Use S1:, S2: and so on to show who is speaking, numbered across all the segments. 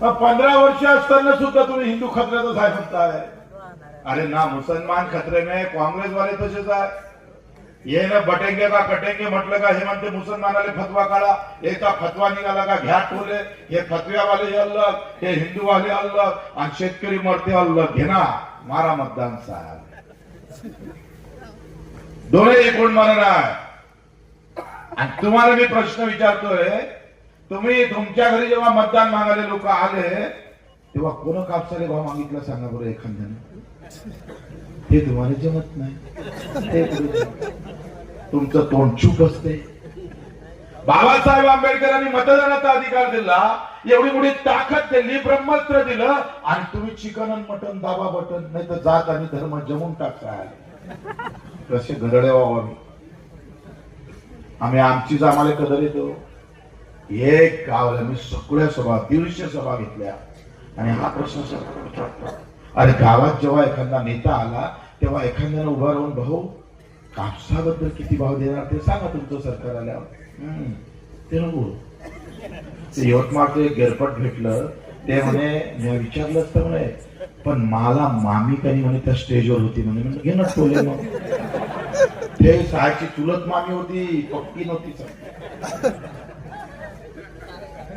S1: 15 वर्ष असताना सुद्धा तुम्ही हिंदू खतऱ्याचा साहेब म्हणताय. अरे ना मुसलमान खतरे में कांग्रेस वाले तसेच आहे. ये ना बटेंगे का कटेंगे म्हटलं का हे म्हणते मुसलमानाले फतवा काढा. एका फतवा निघाला का घ्या टोले. हे फतव्यावाले अलग, हे हिंदू वाले अलग आणि शेतकरी मरते अलग. घे ना मारा मतदान साहेब. दोन्ही एकूण मरण आहे. आणि तुम्हाला मी प्रश्न विचारतोय, तुम्ही तुमच्या घरी जेव्हा मतदान मागायला लोक आले तेव्हा कोण कापसाले भाव मागितला सांगा बरं एखाद्याने. ते तुम्हाला जमत नाही. तुमचं तोंड चूप असते. बाबासाहेब आंबेडकरांनी मतदानाचा अधिकार दिला, एवढी मोठी ताकद दिली, ब्रह्मास्त्र दिलं आणि तुम्ही चिकन आणि मटन दाबा बटन नाही तर जात आणि धर्म जमून टाकताय. कसे घडळे व्हावं आम्ही. आमचीच आम्हाला कदर येतो. एक गावाला मी सगळ्या सभा 150 सभा घेतल्या आणि हा प्रश्न विचारतो. अरे गावात जेव्हा एखादा नेता आला तेव्हा एखाद्यानं उभा राहून भाऊ कापसाबद्दल किती भाव देणार ते सांगा तुमचं सरकार आल्यावर. ते नको. ते यवतमाळचं एक गिरपट भेटलं. ते म्हणे मी विचारलं असतं म्हणे पण मला मामी काही म्हणे त्या स्टेजवर होती म्हणे. म्हणजे घे ना टोले. मग ते सायची चुलत मामी होती, पक्की नव्हती.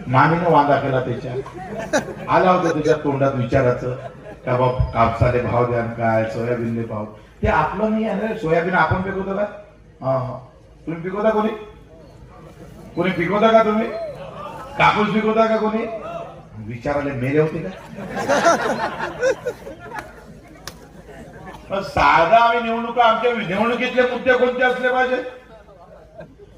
S1: मामीनं वांदा केला त्याच्या. आला होता त्याच्या तोंडात विचारायचं का बाप कापसाले भाव द्या काय, सोयाबीनले भाव. ते आपलं नाही आहे. सोयाबीन आपण पिकवतो का? तुम्ही पिकवता? कोणी पिकवता का? तुम्ही कापूस पिकवता का? कोणी विचारायला मेले होते का? साधा आम्ही निवडणुका, आमच्या निवडणुकीतले मुद्दे कोणते असले पाहिजे?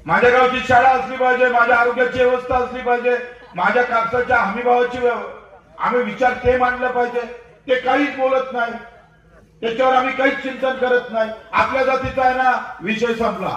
S1: माझ्या गावची शाळा असली पाहिजे, माझ्या आरोग्याची व्यवस्था असली पाहिजे, माझ्या कापसाच्या हमीभावाची आम्ही विचार ते मांडलं पाहिजे. ते काहीच बोलत नाही. त्याच्यावर आम्ही काहीच चिंतन करत नाही. आपल्या जातीचा आहे ना विषय संपला.